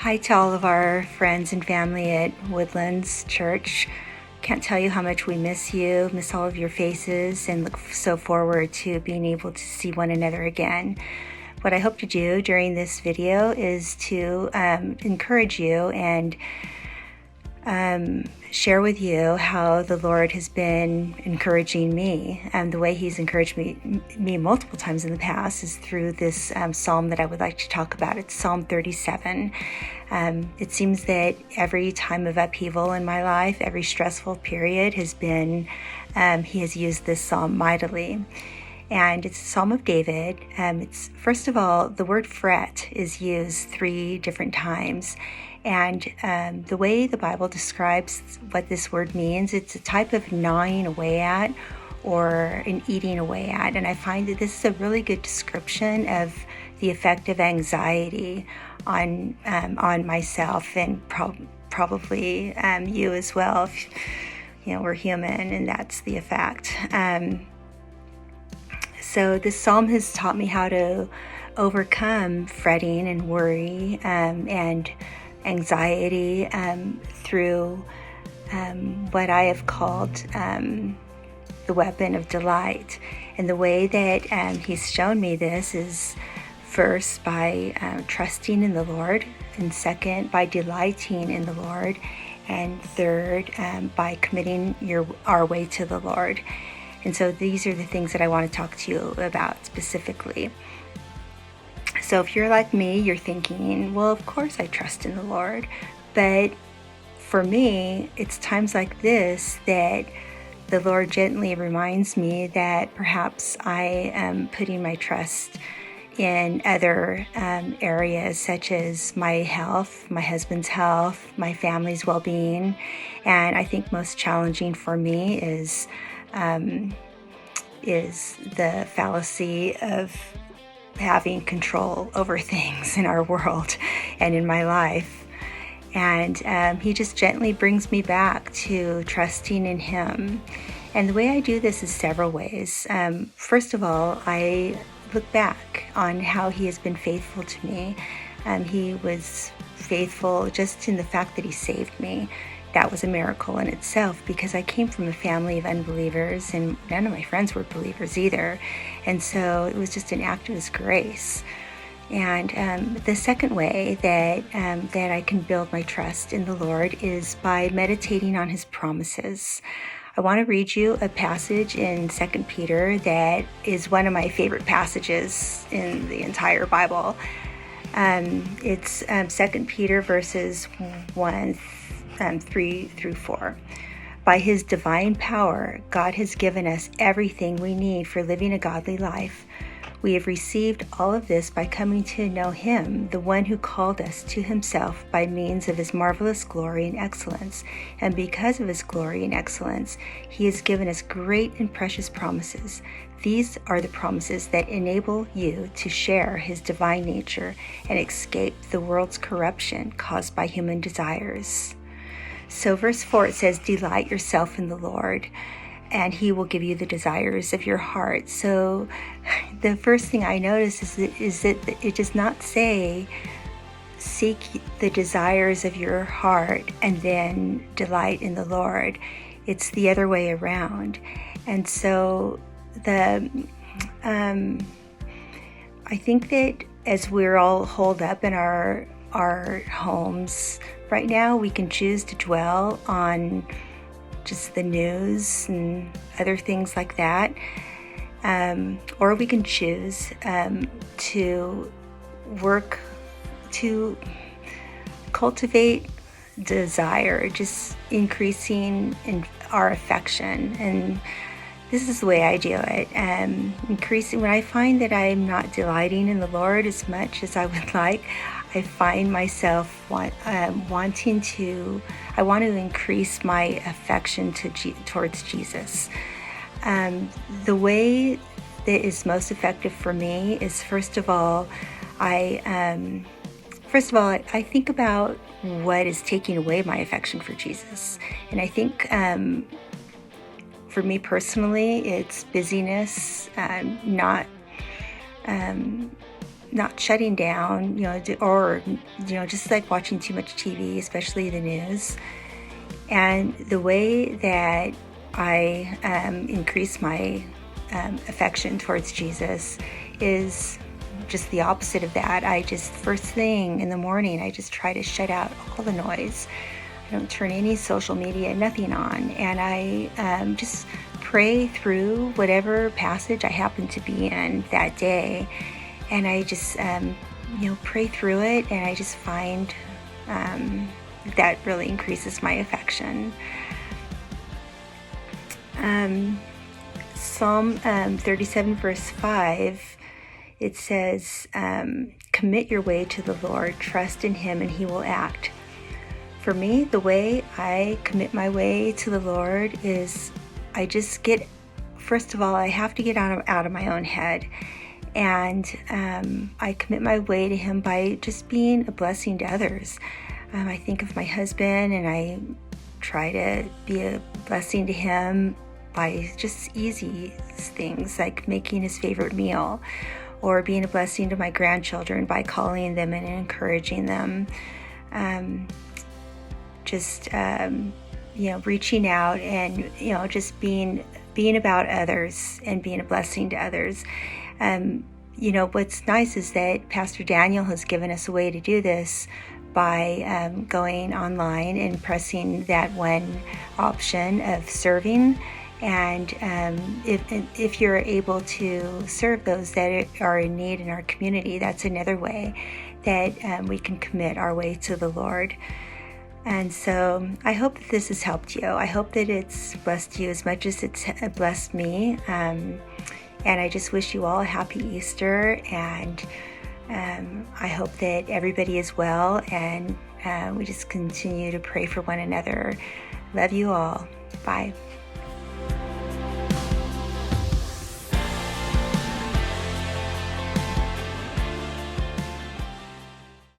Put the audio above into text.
Hi to all of our friends and family at Woodlands Church. Can't tell you how much we miss you, miss all of your faces, and look so forward to being able to see one another again. What I hope to do during this video is to encourage you and share with you how the Lord has been encouraging me. The way He's encouraged me multiple times in the past is through this psalm that I would like to talk about. It's Psalm 37. It seems that every time of upheaval in my life, every stressful period has been, He has used this psalm mightily. And it's a Psalm of David. It's, first of all, the word fret is used 3 different times. And the way the Bible describes what this word means, it's a type of gnawing away at or an eating away at. And I find that this is a really good description of the effect of anxiety on myself and probably you as well. If, we're human, and that's the effect. So this psalm has taught me how to overcome fretting and worry and anxiety through what I have called the weapon of delight. And the way that He's shown me this is first by trusting in the Lord, and second by delighting in the Lord, and third by committing our way to the Lord. And so these are the things that I want to talk to you about specifically. So if you're like me, you're thinking, well, of course I trust in the Lord. But for me, it's times like this that the Lord gently reminds me that perhaps I am putting my trust in other areas, such as my health, my husband's health, my family's well-being. And I think most challenging for me is the fallacy of having control over things in our world and in my life. And He just gently brings me back to trusting in Him. And the way I do this is several ways. First of all, I look back on how He has been faithful to me. He was faithful just in the fact that He saved me. That was a miracle in itself, because I came from a family of unbelievers and none of my friends were believers either. And so it was just an act of His grace. And the second way that I can build my trust in the Lord is by meditating on His promises. I want to read you a passage in 2 Peter that is one of my favorite passages in the entire Bible. It's 2 Peter verses 3 through 4. By His divine power, God has given us everything we need for living a godly life. We have received all of this by coming to know Him, the one who called us to Himself by means of His marvelous glory and excellence. And because of His glory and excellence, He has given us great and precious promises. These are the promises that enable you to share His divine nature and escape the world's corruption caused by human desires. So verse 4, it says, delight yourself in the Lord, and He will give you the desires of your heart. So the first thing I notice is that it does not say seek the desires of your heart and then delight in the Lord. It's the other way around. And so I think that as we're all holed up in our homes right now, we can choose to dwell on just the news and other things like that, or we can choose to work to cultivate desire, just increasing in our affection. And this is the way I do it. Increasing when I find that I'm not delighting in the Lord as much as I would like, I find myself wanting to increase my affection towards Jesus. The way that is most effective for me is first of all, I think about what is taking away my affection for Jesus, and I think for me personally, it's busyness, not shutting down, or, just like watching too much TV, especially the news. And the way that I increase my affection towards Jesus is just the opposite of that. I just, first thing in the morning, I just try to shut out all the noise. I don't turn any social media, nothing on. And I just pray through whatever passage I happen to be in that day. And I just, pray through it. And I just find that really increases my affection. Psalm 37 verse 5, it says, commit your way to the Lord, trust in him and he will act. For me, the way I commit my way to the Lord is I just get, first of all, I have to get out of my own head. And I commit my way to him by just being a blessing to others. I think of my husband and I try to be a blessing to him by just easy things like making his favorite meal, or being a blessing to my grandchildren by calling them and encouraging them. Reaching out and, just being about others and being a blessing to others. What's nice is that Pastor Daniel has given us a way to do this by going online and pressing that one option of serving. And if you're able to serve those that are in need in our community, that's another way that we can commit our way to the Lord. And so I hope that this has helped you. I hope that it's blessed you as much as it's blessed me. And I just wish you all a happy Easter. And I hope that everybody is well. And we just continue to pray for one another. Love you all. Bye.